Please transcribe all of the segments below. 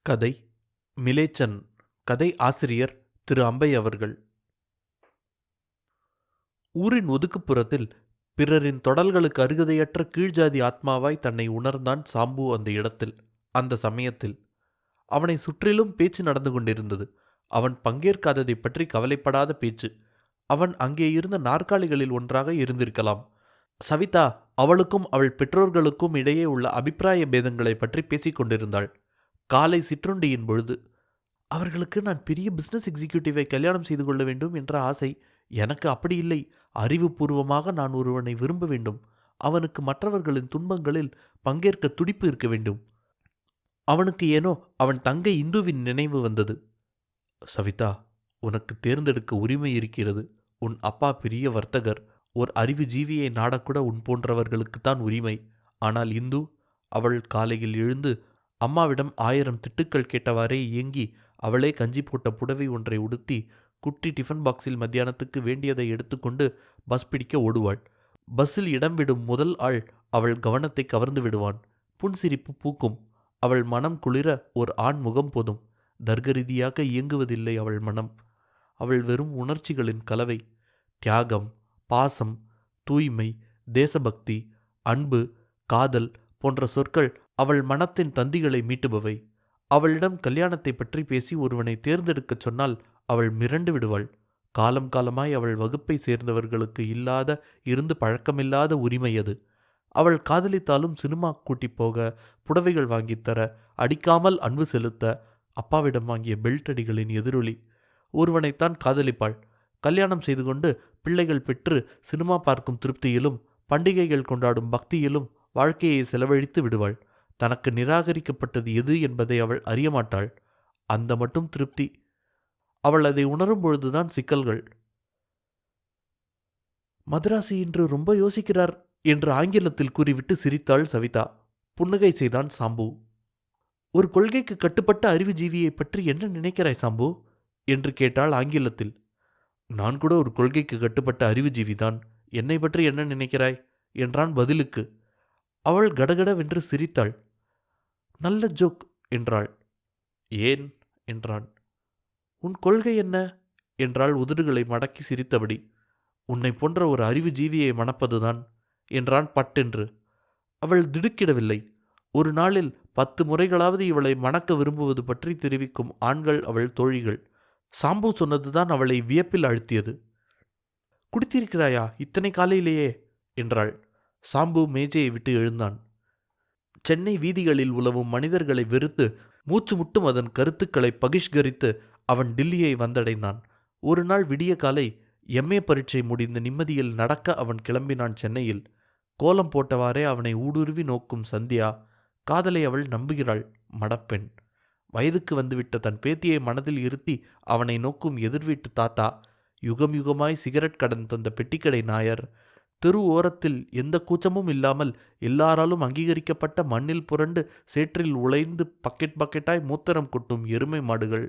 கதை மிலேச்சன். கதை ஆசிரியர் திரு அம்பை அவர்கள். ஊரின் ஒதுக்குப்புறத்தில் பிறரின் தொடல்களுக்கு அருகதையற்ற கீழ்ஜாதி ஆத்மாவாய் தன்னை உணர்ந்தான் சாம்பு. அந்த இடத்தில், அந்த சமயத்தில் அவனை சுற்றிலும் பேச்சு நடந்து கொண்டிருந்தது. அவன் பங்கேற்காததை பற்றி கவலைப்படாத பேச்சு. அவன் அங்கே இருந்த நாற்காலிகளில் ஒன்றாக இருந்திருக்கலாம். சவிதா அவளுக்கும் அவள் பெற்றோர்களுக்கும் இடையே உள்ள அபிப்பிராய பேதங்களை பற்றி பேசிக் கொண்டிருந்தாள். காலை சிற்றுண்டியின் பொழுது, அவர்களுக்கு நான் பெரிய பிஸ்னஸ் எக்ஸிக்யூட்டிவை கல்யாணம் செய்து கொள்ள வேண்டும் என்ற ஆசை. எனக்கு அப்படி இல்லை. அறிவுபூர்வமாக நான் ஒருவனை விரும்ப வேண்டும். அவனுக்கு மற்றவர்களின் துன்பங்களில் பங்கேற்க துடிப்பு இருக்க வேண்டும். அவனுக்கு ஏனோ அவன் தங்கை இந்துவின் நினைவு வந்தது. சவிதா, உனக்கு தேர்ந்தெடுக்க உரிமை இருக்கிறது. உன் அப்பா பெரிய வர்த்தகர். ஓர் அறிவு ஜீவியை நாடக்கூட உன் போன்றவர்களுக்குத்தான் உரிமை. ஆனால் இந்து, அவள் காலையில் எழுந்து அம்மாவிடம் 1000 திட்டுக்கள் கேட்டவாறே இயங்கி, அவளே கஞ்சி போட்ட புடவை ஒன்றை உடுத்தி, குட்டி டிஃபன் பாக்ஸில் மத்தியானத்துக்கு வேண்டியதை எடுத்துக்கொண்டு பஸ் பிடிக்க ஓடுவாள். பஸ்ஸில் இடம் விடும் முதல் ஆள் அவள் கவனத்தை கவர்ந்து விடுவான். புன்சிரிப்பு பூக்கும். அவள் மனம் குளிர ஓர் ஆண் முகம் போதும். தர்க்கரீதியாக இயங்குவதில்லை அவள் மனம். அவள் வெறும் உணர்ச்சிகளின் கலவை. தியாகம், பாசம், தூய்மை, தேசபக்தி, அன்பு, காதல் போன்ற சொற்கள் அவள் மனத்தின் தந்திகளை மீட்டுபவை. அவளிடம் கல்யாணத்தை பற்றி பேசி ஒருவனை தேர்ந்தெடுக்கச் சொன்னால் அவள் மிரண்டு விடுவாள். காலம் காலமாய் அவள் வகுப்பை சேர்ந்தவர்களுக்கு இருந்து பழக்கமில்லாத உரிமை அது. அவள் காதலித்தாலும் சினிமா கூட்டி போக, புடவைகள் வாங்கித்தர, அடிக்காமல் அன்பு செலுத்த அப்பாவிடம் வாங்கிய பெல்ட் அடிகளின் எதிரொலி. ஒருவனைத்தான் காதலிப்பாள். கல்யாணம் செய்து கொண்டு பிள்ளைகள் பெற்று சினிமா பார்க்கும் திருப்தியிலும் பண்டிகைகள் கொண்டாடும் பக்தியிலும் வாழ்க்கையை செலவழித்து விடுவாள். தனக்கு நிராகரிக்கப்பட்டது எது என்பதை அவள் அறியமாட்டாள். அந்த மட்டும் திருப்தி. அவள் அதை உணரும் பொழுதுதான் சிக்கல்கள். மதராசி இன்று ரொம்ப யோசிக்கிறார் என்று ஆங்கிலத்தில் கூறிவிட்டு சிரித்தாள் சவிதா. புன்னகை செய்தான் சாம்பு. ஒரு கொள்கைக்கு கட்டுப்பட்ட அறிவுஜீவியை பற்றி என்ன நினைக்கிறாய் சாம்பு என்று கேட்டாள் ஆங்கிலத்தில். நான் கூட ஒரு கொள்கைக்கு கட்டுப்பட்ட அறிவுஜீவிதான். என்னை பற்றி என்ன நினைக்கிறாய் என்றான் பதிலுக்கு. அவள் கடகடவென்று சிரித்தாள். நல்ல ஜோக் என்றாள். ஏன் என்றான். உன் கொள்கை என்ன என்றாள் உதடுகளை மடக்கி சிரித்தபடி. உன்னை போன்ற ஒரு அறிவு ஜீவியை மணப்பதுதான் என்றான் பட்டென்று. அவள் திடுக்கிடவில்லை. ஒரு நாளில் 10 முறைகளாவது இவளை மணக்க விரும்புவது பற்றி தெரிவிக்கும் ஆண்கள் அவள் தோழிகள். சாம்பு சொன்னதுதான் அவளை வியப்பில் அழுத்தியது. குடித்திருக்கிறாயா இத்தனை காலையிலேயே என்றாள். சாம்பு மேஜையை விட்டு எழுந்தான். சென்னை வீதிகளில் உலவும் மனிதர்களை வெறுத்து மூச்சு முட்டும் அதன் கருத்துக்களை பகிஷ்கரித்து அவன் டில்லியை வந்தடைந்தான். ஒரு நாள் விடிய காலை எம்ஏ பரீட்சை முடிந்த நிம்மதியில் நடக்க அவன் கிளம்பினான் சென்னையில். கோலம் போட்டவாறே அவனை ஊடுருவி நோக்கும் சந்தியா. காதலை அவள் நம்புகிறாள். மடப்பெண். வயதுக்கு வந்துவிட்ட தன் பேத்தியை மனதில் இருத்தி அவனை நோக்கும் எதிர்வீட்டு தாத்தா. யுகம் யுகமாய் சிகரெட் கடன் தந்த பெட்டிக்கடை நாயர். தெரு ஓரத்தில் எந்த கூச்சமும் இல்லாமல் எல்லாராலும் அங்கீகரிக்கப்பட்ட மண்ணில் புரண்டு சேற்றில் உழைந்து பக்கெட் பக்கெட்டாய் மூத்தரம் கொட்டும் எருமை மாடுகள்.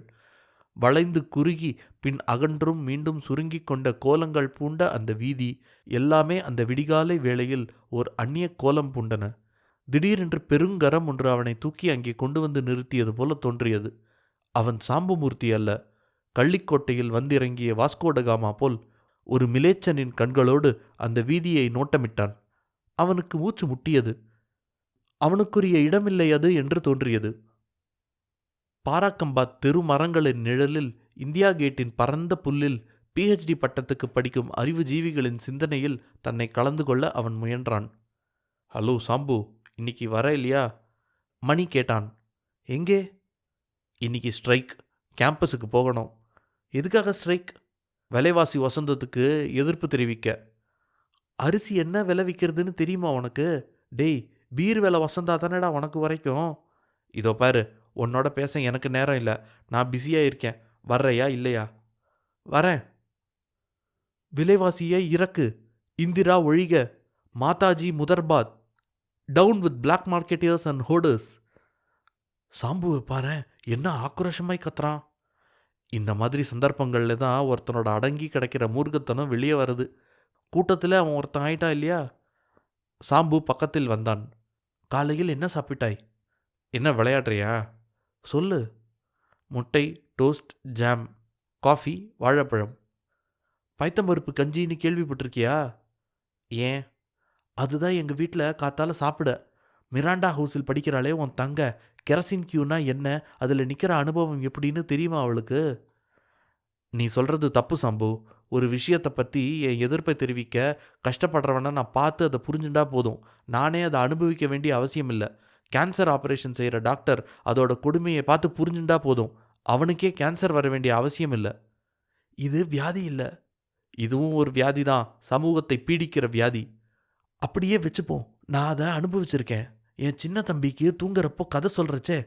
வளைந்து குறுகி பின் அகன்றும் மீண்டும் சுருங்கி கொண்ட கோலங்கள் பூண்ட அந்த வீதி. எல்லாமே அந்த விடிகாலை வேளையில் ஓர் அந்நிய கோலம் பூண்டன. திடீரென்று பெருங்கரம் ஒன்று அவனை தூக்கி அங்கே கொண்டு வந்து நிறுத்தியது போல தோன்றியது. அவன் சாம்புமூர்த்தி அல்ல. கள்ளிக்கோட்டையில் வந்திறங்கிய வாஸ்கோடகாமா போல் ஒரு மிலேச்சனின் கண்களோடு அந்த வீதியை நோட்டமிட்டான். அவனுக்கு மூச்சு முட்டியது. அவனுக்குரிய இடமில்லை அது என்று தோன்றியது. பாராக்கம்பாத் தெரு மரங்களின் நிழலில், இந்தியா கேட்டின் பரந்த புல்லில் PhD பட்டத்துக்கு படிக்கும் அறிவு ஜீவிகளின் சிந்தனையில் தன்னை கலந்து கொள்ள அவன் முயன்றான். ஹலோ சாம்பு, இன்னைக்கு வர இல்லையா? மணி கேட்டான். எங்கே? இன்னைக்கு ஸ்ட்ரைக். கேம்பஸுக்கு போகணும். எதுக்காக ஸ்ட்ரைக்? விலைவாசி வசந்தத்துக்கு எதிர்ப்பு தெரிவிக்க. அரிசி என்ன விலை விற்கிறதுன்னு தெரியுமா உனக்கு? டேய், பீர் விலை வசந்தா தானேடா உனக்கு வரைக்கும். இதோ பாரு, உன்னோட பேச எனக்கு நேரம் இல்லை. நான் பிஸியாக இருக்கேன். வர்றையா இல்லையா? வரேன். விலைவாசியை இறக்கு. இந்திரா ஒழிக. மாதாஜி முதர்பாத். Down with black marketeers and hoarders. சாம்புவை பாரு, என்ன ஆக்ரோஷமாய் கத்துறான். இந்த மாதிரி சந்தர்ப்பங்கள்ல தான் ஒருத்தனோட அடங்கி கிடக்கிற மூர்க்கத்தனம் வெளியே வருது. கூட்டத்தில் அவன் ஒருத்தன் ஆயிட்டான் இல்லையா? சாம்பு பக்கத்தில் வந்தான். காலையில் என்ன சாப்பிட்டாய்? என்ன விளையாடுறியா? சொல்லு. முட்டை, டோஸ்ட், ஜாம், காஃபி, வாழைப்பழம். பைத்தம்பருப்பு கஞ்சின்னு கேள்விப்பட்டிருக்கியா? ஏன்? அதுதான் எங்க வீட்ல காத்தால சாப்பிட. மிராண்டா ஹவுஸில் படிக்கிறாளே உன் தங்க, கெரசின் கியூனா என்ன, அதுல நிக்கிற அனுபவம் எப்படின்னு தெரியுமா அவளுக்கு? நீ சொல்றது தப்பு சம்பு. ஒரு விஷயத்தை பத்தி என் எதிர்ப்பை தெரிவிக்க கஷ்டப்படுறவன நான் பார்த்து அதை புரிஞ்சுண்டா போதும். நானே அதை அனுபவிக்க வேண்டிய அவசியம் இல்லை. கேன்சர் ஆபரேஷன் செய்கிற டாக்டர் அதோட கொடுமையை பார்த்து புரிஞ்சுண்டா போதும். அவனுக்கே கேன்சர் வர வேண்டிய அவசியம் இல்லை. இது வியாதி இல்லை. இதுவும் ஒரு வியாதி தான், சமூகத்தை பீடிக்கிற வியாதி. அப்படியே வச்சுப்போம். நான் அதை அனுபவிச்சிருக்கேன். என் சின்ன தம்பிக்கு தூங்குறப்போ கதை சொல்றச்சே,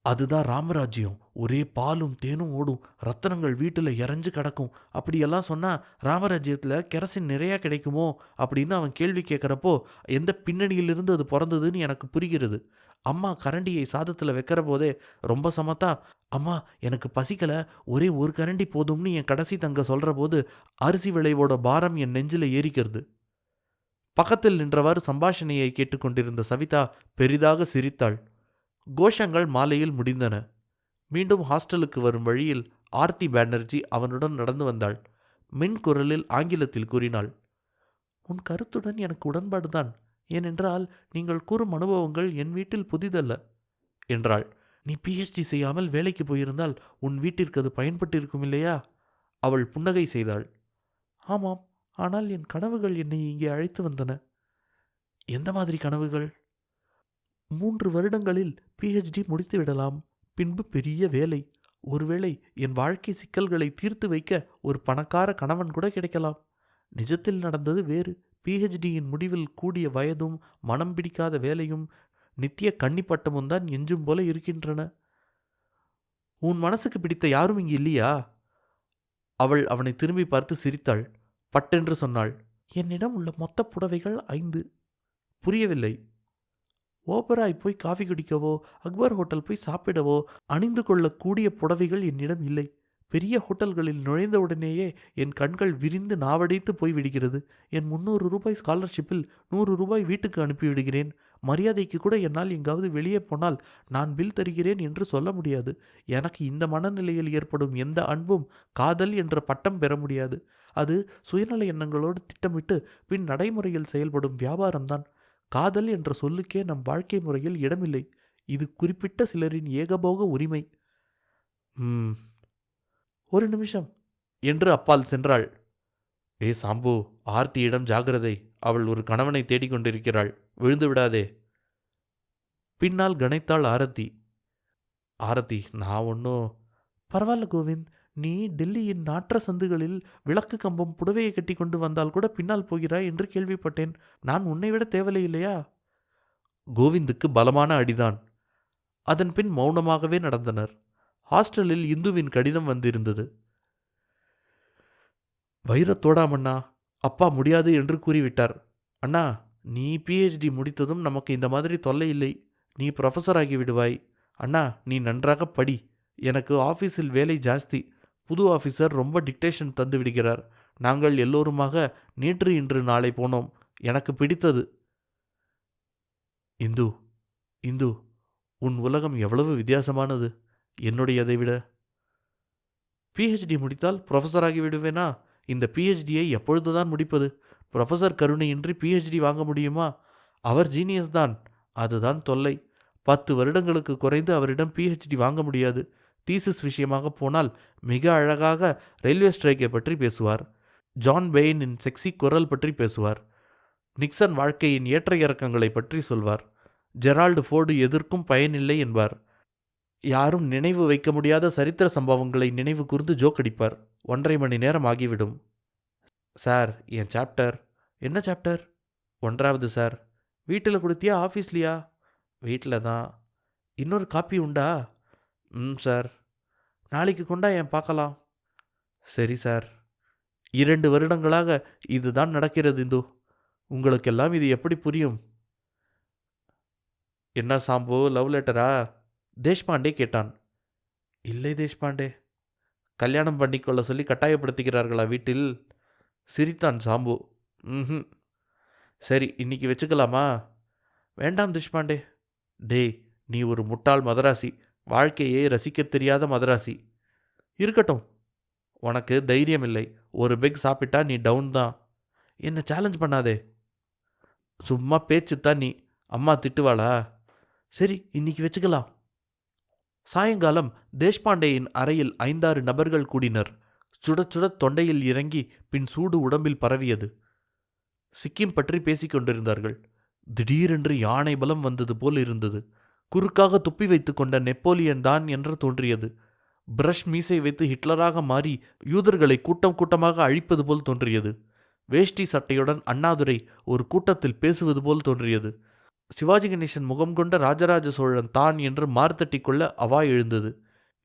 அதுதான் ராமராஜ்யம். ஒரே பாலும் தேனும் ஓடும், ரத்தனங்கள் வீட்டில் இறஞ்சு கிடக்கும். அப்படியெல்லாம் சொன்னால் ராமராஜ்யத்தில் கெரசின் நிறையா கிடைக்குமோ அப்படின்னு அவன் கேள்வி கேட்குறப்போ எந்த பின்னணியிலிருந்து அது பிறந்ததுன்னு எனக்கு புரிகிறது. அம்மா கரண்டியை சாதத்தில் வைக்கிற போதே ரொம்ப சமத்தா, அம்மா எனக்கு பசிக்கலை, ஒரே ஒரு கரண்டி போதும்னு என் கடைசி தங்க சொல்கிற போது அரிசி விளைவோட பாரம் என் நெஞ்சில் ஏறிக்கிறது. பக்கத்தில் நின்றவாறு சம்பாஷணையை கேட்டுக்கொண்டிருந்த சவிதா பெரிதாக சிரித்தாள். கோஷங்கள் மாலையில் முடிந்தன. மீண்டும் ஹாஸ்டலுக்கு வரும் வழியில் ஆர்த்தி பானர்ஜி அவனுடன் நடந்து வந்தாள். மின் குரலில் ஆங்கிலத்தில் கூறினாள், உன் கருத்துடன் எனக்கு உடன்பாடுதான். ஏனென்றால் நீங்கள் கூறும் அனுபவங்கள் என் வீட்டில் புதிதல்ல என்றாள். நீ பிஹெச்டி செய்யாமல் வேலைக்கு போயிருந்தால் உன் வீட்டிற்கு அது பயன்பட்டிருக்கும் இல்லையா? அவள் புன்னகை செய்தாள். ஆமாம், ஆனால் என் கனவுகள் என்னை இங்கே அழைத்து வந்தன. எந்த மாதிரி கனவுகள்? 3 வருடங்களில் பிஹெச்டி முடித்து விடலாம். பின்பு பெரிய வேலை. ஒருவேளை என் வாழ்க்கை சிக்கல்களை தீர்த்து வைக்க ஒரு பணக்கார கணவன் கூட கிடைக்கலாம். நிஜத்தில் நடந்தது வேறு. பிஹெச்டியின் முடிவில் கூடிய வயதும் மனம் பிடிக்காத வேலையும் நித்திய கன்னிப்பட்டமும் தான் எஞ்சும் போல இருக்கின்றன. உன் மனசுக்கு பிடித்த யாரும் இங்கு இல்லையா? அவள் அவனை திரும்பி பார்த்து சிரித்தாள். பட்டென்று சொன்னாள், என்னிடம் உள்ள மொத்த புடவைகள் 5. புரியவில்லை. ஓபராய் போய் காஃபி குடிக்கவோ, அக்பர் ஹோட்டல் போய் சாப்பிடவோ அணிந்து கொள்ளக்கூடிய புடவைகள் என்னிடம் இல்லை. பெரிய ஹோட்டல்களில் நுழைந்தவுடனேயே என் கண்கள் விரிந்து நாவடைத்து போய் விடுகிறது. என் 300 ரூபாய் ஸ்காலர்ஷிப்பில் 100 ரூபாய் வீட்டுக்கு அனுப்பிவிடுகிறேன். மரியாதைக்கு கூட என்னால் எங்காவது வெளியே போனால் நான் பில் தருகிறேன் என்று சொல்ல முடியாது. எனக்கு இந்த மனநிலையில் ஏற்படும் எந்த அன்பும் காதல் என்ற பட்டம் பெற முடியாது. அது சுயநல எண்ணங்களோடு திட்டமிட்டு பின் நடைமுறையில் செயல்படும் வியாபாரம்தான். காதல் என்ற சொல்லுக்கே நம் வாழ்க்கை முறையில் இடமில்லை. இது குறிப்பிட்ட சிலரின் ஏகபோக உரிமை. ஒரு நிமிஷம் என்று அப்பால் சென்றாள். ஏ சாம்பு, ஆர்த்தியிடம் ஜாகிரதை. அவள் ஒரு கணவனை தேடிக்கொண்டிருக்கிறாள். விழுந்து விடாதே. பின்னால் கனைத்தாள் ஆரத்தி. ஆரத்தி, நான் ஒன்றும்... பரவாயில்ல கோவிந்த், நீ டெல்லியின் நாற்ற சந்துகளில் விளக்கு கம்பம் புடவையை கட்டி கொண்டு வந்தால் கூட பின்னால் போகிறாய் என்று கேள்விப்பட்டேன். நான் உன்னை விட தேவலை இல்லையா? கோவிந்துக்கு பலமான அடிதான். அதன் பின் மௌனமாகவே நடந்தனர். ஹாஸ்டலில் இந்துவின் கடிதம் வந்திருந்தது. வைரத்தோடாமண்ணா, அப்பா முடியாது என்று கூறிவிட்டார். அண்ணா, நீ பிஹெச்டி முடித்ததும் நமக்கு இந்த மாதிரி தொல்லை இல்லை. நீ ப்ரொஃபஸர் ஆகி விடுவாய். அண்ணா, நீ நன்றாக படி. எனக்கு ஆஃபீஸில் வேலை ஜாஸ்தி. புது ஆஃபீஸர் ரொம்ப டிக்டேஷன் தந்து விடுகிறார். நாங்கள் எல்லோருமாக நேற்று இன்று நாளை போனோம். எனக்கு பிடித்தது. இந்து, இந்து, உன் உலகம் எவ்வளவு வித்தியாசமானது என்னுடையதை விட. பிஹெச்டி முடித்தால் ப்ரொஃபஸர் ஆகி விடுவேனா? இந்த பிஹெச்டியை எப்பொழுதுதான் முடிப்பது? ப்ரொஃபஸர் கருணையின்றி பிஹெச்டி வாங்க முடியுமா? அவர் ஜீனியஸ் தான். அதுதான் தொல்லை. 10 வருடங்களுக்கு குறைந்து அவரிடம் பிஹெச்டி வாங்க முடியாது. தீசிஸ் விஷயமாக போனால் மிக அழகாக ரயில்வே ஸ்ட்ரைக்கை பற்றி பேசுவார். ஜான் பெயினின் செக்ஸி குரல் பற்றி பேசுவார். நிக்சன் வாழ்க்கையின் ஏற்ற இறக்கங்களை பற்றி சொல்வார். ஜெரால்டு ஃபோர்டு எதற்கும் பயனில்லை என்பார். யாரும் நினைவு வைக்க முடியாத சரித்திர சம்பவங்களை நினைவு கூர்ந்து ஜோக் அடிப்பார். 1.5 மணி நேரம் ஆகிவிடும். சார், என் சாப்டர். என்ன சாப்டர்? 1வது சார். வீட்டில் கொடுத்தியா ஆஃபீஸ்லையா? வீட்டில் தான். இன்னொரு காப்பி உண்டா? சார். நாளைக்கு கொண்டா என் பார்க்கலாம். சரி சார். 2 வருடங்களாக இதுதான் நடக்கிறது இந்து. உங்களுக்கெல்லாம் இது எப்படி புரியும்? என்ன சாம்பு, லவ் லெட்டரா? தேஷ்பாண்டே கேட்டான். இல்லை தேஷ்பாண்டே. கல்யாணம் பண்ணிக்கொள்ள சொல்லி கட்டாயப்படுத்துகிறார்களா வீட்டில்? சிரித்தான் சாம்பு. ம். சரி, இன்னைக்கு வச்சுக்கலாமா? வேண்டாம் தேஷ்பாண்டே. டேய், நீ ஒரு முட்டாள் மதராசி. வாழ்க்கையை ரசிக்கத் தெரியாத மதராசி. இருக்கட்டும், உனக்கு தைரியம் இல்லை. ஒரு பெக் சாப்பிட்டா நீ டவுன் தான். என்ன சேலஞ்ச் பண்ணாதே. சும்மா பேச்சுத்தான் நீ. அம்மா திட்டுவாளா? சரி, இன்னைக்கு வச்சுக்கலாம். சாயங்காலம் தேஷ்பாண்டேயின் அறையில் 5-6 நபர்கள் கூடினர். சுடச் சுடத் தொண்டையில் இறங்கி பின் சூடு உடம்பில் பரவியது. சிக்கிம் பற்றி பேசிக் கொண்டிருந்தார்கள். திடீரென்று யானை பலம் வந்தது போல் இருந்தது. குறுக்காக துப்பி வைத்து கொண்ட நெப்போலியன் தான் என்று தோன்றியது. பிரஷ் மீசை வைத்து ஹிட்லராக மாறி யூதர்களை கூட்டம் கூட்டமாக அழிப்பது போல் தோன்றியது. வேஷ்டி சட்டையுடன் அண்ணாதுரை ஒரு கூட்டத்தில் பேசுவது போல் தோன்றியது. சிவாஜி கணேசன் முகம் கொண்ட ராஜராஜ சோழன் தான் என்று மார்த்தட்டி கொள்ள அவா எழுந்தது.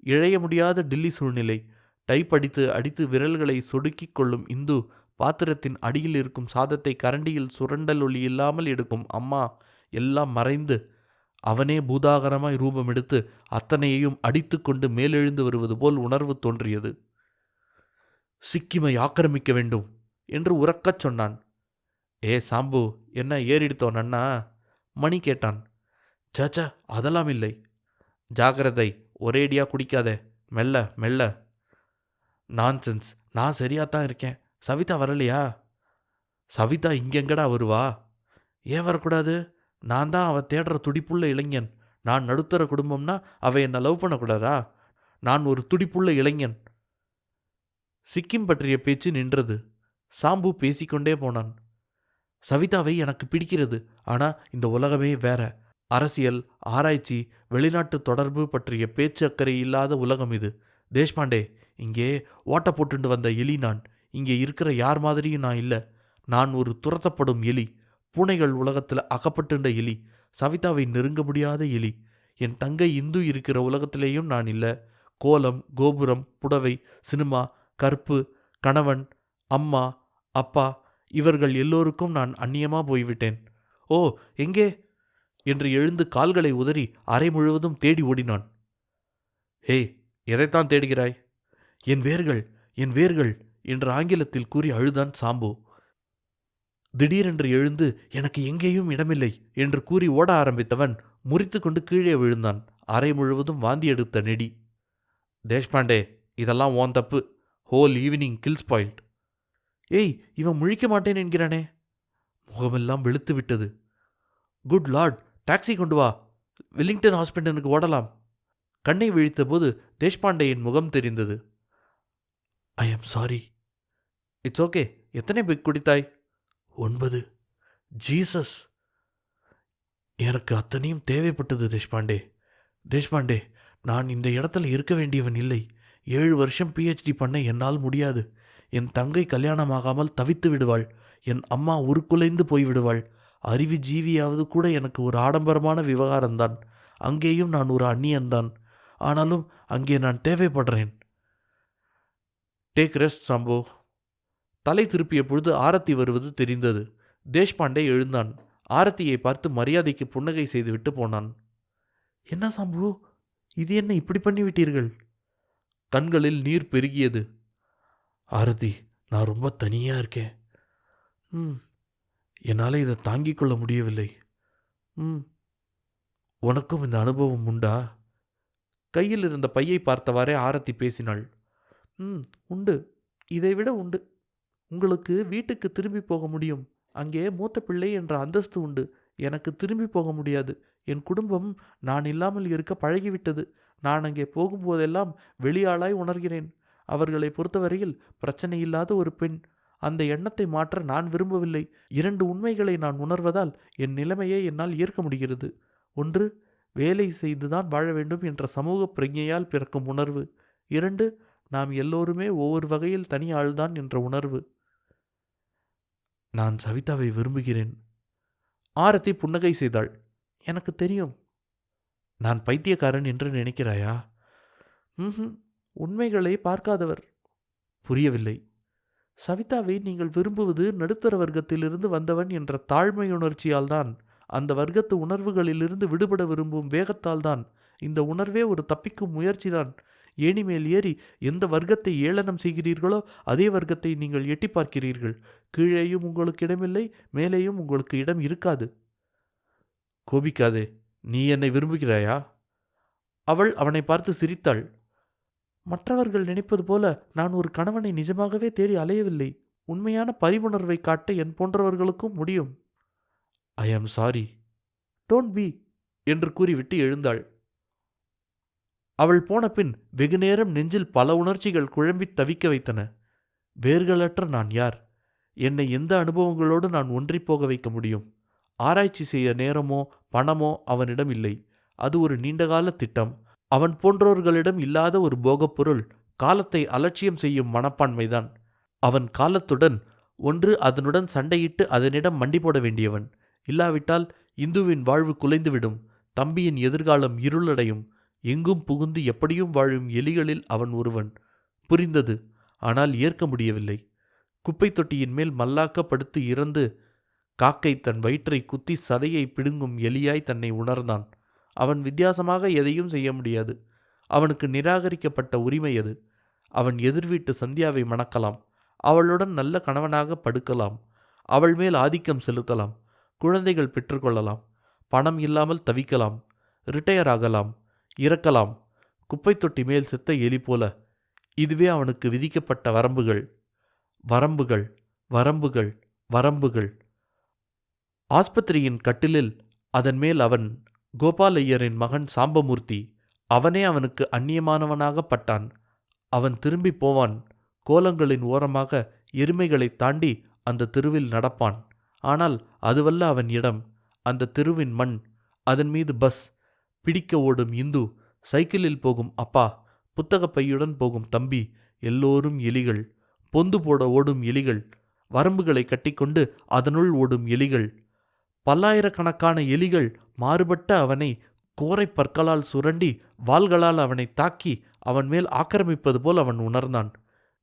இழைய முடியாத டில்லி சூழ்நிலை. டைப் அடித்து அடித்து விரல்களை சொடுக்கிக் கொள்ளும் இந்து, பாத்திரத்தின் அடியில் இருக்கும் சாதத்தை கரண்டியில் சுரண்டல் ஒளி இல்லாமல் எடுக்கும் அம்மா, எல்லாம் மறைந்து அவனே பூதாகரமாய் ரூபமெடுத்து அத்தனையையும் அடித்து கொண்டு மேலெழுந்து வருவது போல் உணர்வு தோன்றியது. சிக்கிமை ஆக்கிரமிக்க வேண்டும் என்று உரக்கச் சொன்னான். ஏ சாம்பு, என்ன ஏறிடுத்தோ நன்னா? மணி கேட்டான். சேச்ச, அதெல்லாம் இல்லை. ஜாகிரதை, ஒரேடியா குடிக்காதே, மெல்ல மெல்ல. நான்சென்ஸ், நான் சரியாத்தான் இருக்கேன். சவிதா வரலையா? சவிதா இங்கெங்கடா வருவா? ஏன் வரக்கூடாது? நான் தான் அவ தேடுற துடிப்புள்ள இளைஞன். நான் நடுத்தர குடும்பம்னா அவ என்னை லவ் பண்ணக்கூடாதா? நான் ஒரு துடிப்புள்ள இளைஞன். சிக்கிம் பற்றிய பேச்சு நின்றது. சாம்பு பேசிக்கொண்டே போனான். சவிதாவை எனக்கு பிடிக்கிறது. ஆனா இந்த உலகமே வேற. அரசியல், ஆராய்ச்சி, வெளிநாட்டு தொடர்பு பற்றிய பேச்சு அக்கறை இல்லாத உலகம் இது. தேஷ்பாண்டே, இங்கே ஓட்ட போட்டுண்டு வந்த எலி நான். இங்கே இருக்கிற யார் மாதிரியும் நான் இல்லை. நான் ஒரு துரத்தப்படும் எலி. பூனைகள் உலகத்தில் அகப்பட்டுண்ட எலி. சவிதாவை நெருங்க முடியாத எலி. என் தங்கை இந்து இருக்கிற உலகத்திலேயும் நான் இல்லை. கோலம், கோபுரம், புடவை, சினிமா, கற்பு, கணவன், அம்மா, அப்பா, இவர்கள் எல்லோருக்கும் நான் அந்நியமா போய்விட்டேன். ஓ, எங்கே என்று எழுந்து கால்களை உதறி அறை முழுவதும் தேடி ஓடினான். ஹே, எதைத்தான் தேடுகிறாய்? என் வேர்கள், என் வேர்கள் என்று ஆங்கிலத்தில் கூறி அழுதான் சாம்பு. திடீரென்று எழுந்து எனக்கு எங்கேயும் இடமில்லை என்று கூறி ஓட ஆரம்பித்தவன் முறித்து கொண்டு கீழே விழுந்தான். அறை முழுவதும் வாந்தி எடுத்த நெடி. தேஷ்பாண்டே, இதெல்லாம் ஓன் தப்பு. Whole evening kill spoiled. ஏய், இவன் முழிக்க மாட்டேன் என்கிறானே. முகமெல்லாம் வெளுத்து விட்டது. குட் லார்ட், டாக்ஸி கொண்டு வா. வெல்லிங்டன் ஹாஸ்பிட்டலுக்கு ஓடலாம். கண்ணை விழித்தபோது தேஷ்பாண்டேயின் முகம் தெரிந்தது. I am sorry. It's okay. எத்தனை பெக் குடித்தாய்? 9. ஜீசஸ், எனக்கு அத்தனையும் தேவைப்பட்டது தேஷ்பாண்டே. தேஷ்பாண்டே, நான் இந்த இடத்துல இருக்க வேண்டியவன் இல்லை. 7 வருஷம் PhD பண்ண என்னால் முடியாது. என் தங்கை கல்யாணமாகாமல் தவித்து விடுவாள். என் அம்மா உருக்குலைந்து போய்விடுவாள். அறிவு ஜீவியாவது கூட எனக்கு ஒரு ஆடம்பரமான விவகாரம்தான். அங்கேயும் நான் ஒரு அந்நியன்தான். ஆனாலும் அங்கே நான் தேவைப்படுறேன். Take rest சாம்போ. தலை திருப்பிய பொழுது ஆரத்தி வருவது தெரிந்தது. தேஷ்பாண்டே எழுந்தான். ஆரத்தியை பார்த்து மரியாதைக்கு புன்னகை செய்துவிட்டு போனான். என்ன சாம்பு, இது என்ன இப்படி பண்ணிவிட்டீர்கள்? கண்களில் நீர் பெருகியது. ஆரத்தி, நான் ரொம்ப தனியா இருக்கேன். என்னால் இதை தாங்கிக் கொள்ள முடியவில்லை. உனக்கும் இந்த அனுபவம் உண்டா? கையில் இருந்த பையை பார்த்தவாறே ஆரத்தி பேசினாள். உண்டு, இதைவிட உண்டு. உங்களுக்கு வீட்டுக்கு திரும்பி போக முடியும். அங்கே மூத்த பிள்ளை என்ற அந்தஸ்து உண்டு. எனக்கு திரும்பி போக முடியாது. என் குடும்பம் நான் இல்லாமல் இருக்க பழகிவிட்டது. நான் அங்கே போகும்போதெல்லாம் வெளியாளாய் உணர்கிறேன். அவர்களை பொறுத்தவரையில் பிரச்சனை இல்லாத ஒரு பெண். அந்த எண்ணத்தை மாற்ற நான் விரும்பவில்லை. 2 உண்மைகளை நான் உணர்வதால் என் நிலைமையை என்னால் ஏற்க முடிகிறது. ஒன்று, வேலை செய்துதான் வாழ வேண்டும் என்ற சமூக பிரஜையால் பிறக்கும் உணர்வு. 2, நாம் எல்லோருமே ஒவ்வொரு வகையில் தனி ஆள்தான் என்ற உணர்வு. நான் சவிதாவை விரும்புகிறேன். ஆரத்தி புன்னகை செய்தாள். எனக்கு தெரியும். நான் பைத்தியக்காரன் என்று நினைக்கிறாயா? உண்மைகளை பார்க்காதவர். புரியவில்லை. சவிதாவை நீங்கள் விரும்புவது நடுத்தர வர்க்கத்திலிருந்து வந்தவன் என்ற தாழ்மையுணர்ச்சியால் தான். அந்த வர்க்கத்து உணர்வுகளிலிருந்து விடுபட விரும்பும் வேகத்தால் தான். இந்த உணர்வே ஒரு தப்பிக்கும் முயற்சிதான். ஏணிமேல் ஏறி எந்த வர்க்கத்தை ஏளனம் செய்கிறீர்களோ அதே வர்க்கத்தை நீங்கள் எட்டி பார்க்கிறீர்கள். கீழேயும் உங்களுக்கு இடமில்லை, மேலேயும் உங்களுக்கு இடம் இருக்காது. கோபிக்காதே. நீ என்னை விரும்புகிறாயா? அவள் அவனை பார்த்து சிரித்தாள். மற்றவர்கள் நினைப்பது போல நான் ஒரு கணவனை நிஜமாகவே தேடி அலையவில்லை. உண்மையான பரிவுணர்வை காட்ட என் போன்றவர்களுக்கும் முடியும். ஐ ஆம் சாரி. டோன்ட் பி என்று கூறிவிட்டு எழுந்தாள். அவள் போன பின் வெகுநேரம் நெஞ்சில் பல உணர்ச்சிகள் குழம்பித் தவிக்க வைத்தன. வேர்களற்ற நான் யார்? என்னை எந்த அனுபவங்களோடு நான் ஒன்றிப்போக வைக்க முடியும்? ஆராய்ச்சி செய்ய நேரமோ பணமோ அவனிடம் இல்லை. அது ஒரு நீண்டகால திட்டம். அவன் போன்றோர்களிடம் இல்லாத ஒரு போகப்பொருள் காலத்தை அலட்சியம் செய்யும் மனப்பான்மைதான். அவன் காலத்துடன் ஒன்று அதனுடன் சண்டையிட்டு அதனிடம் மண்டி போட வேண்டியவன். இல்லாவிட்டால் இந்துவின் வாழ்வு குலைந்துவிடும். தம்பியின் எதிர்காலம் இருளடையும். எங்கும் புகுந்து எப்படியும் வாழும் எலிகளில் அவன் ஒருவன். புரிந்தது. ஆனால் ஏற்க முடியவில்லை. குப்பை தொட்டியின் மேல் மல்லாக்கப்படுத்து இறந்து காக்கை தன் வயிற்றை குத்தி சதையை பிடுங்கும் எலியாய் தன்னை உணர்ந்தான். அவன் வித்தியாசமாக எதையும் செய்ய முடியாது. அவனுக்கு நிராகரிக்கப்பட்ட உரிமை அது. அவன் எதிர்வீட்டு சந்தியாவை மணக்கலாம். அவளுடன் நல்ல கணவனாக படுக்கலாம். அவள் மேல் ஆதிக்கம் செலுத்தலாம். குழந்தைகள் பெற்றுக்கொள்ளலாம். பணம் இல்லாமல் தவிக்கலாம். ரிட்டையர் ஆகலாம். இறக்கலாம். குப்பை தொட்டி மேல் செத்த எலி போல. இதுவே அவனுக்கு விதிக்கப்பட்ட வரம்புகள். வரம்புகள், வரம்புகள், வரம்புகள். ஆஸ்பத்திரியின் கட்டிலில் அதன் மேல் அவன் கோபாலையரின் மகன் சாம்பமூர்த்தி. அவனே அவனுக்கு அந்நியமானவனாகப்பட்டான். அவன் திரும்பி போவான். கோலங்களின் ஓரமாக எருமைகளைத் தாண்டி அந்த தெருவில் நடப்பான். ஆனால் அதுவல்ல அவன் இடம். அந்த தெருவின் மண். அதன் மீது பஸ். பிடிக்க ஓடும் இந்து. சைக்கிளில் போகும் அப்பா. புத்தகப் பையுடன் போகும் தம்பி. எல்லோரும் எலிகள். பொந்து போட ஓடும் எலிகள். வரம்புகளை கட்டிக்கொண்டு அதனுள் ஓடும் எலிகள். பல்லாயிரக்கணக்கான எலிகள் மாறுபட்ட அவனை கோரை பற்களால் சுரண்டி வாள்களால் அவனை தாக்கி அவன் மேல் ஆக்கிரமிப்பது போல் அவன் உணர்ந்தான்.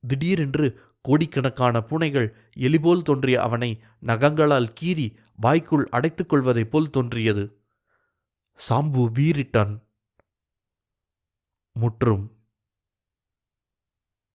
திடீரென்று கோடிக்கணக்கான பூனைகள் எலிபோல் தோன்றிய அவனை நகங்களால் கீறி வாய்க்குள் அடைத்துக் கொள்வதைப் போல் தோன்றியது. சாம்பு வீறிட்டான். முற்றும்.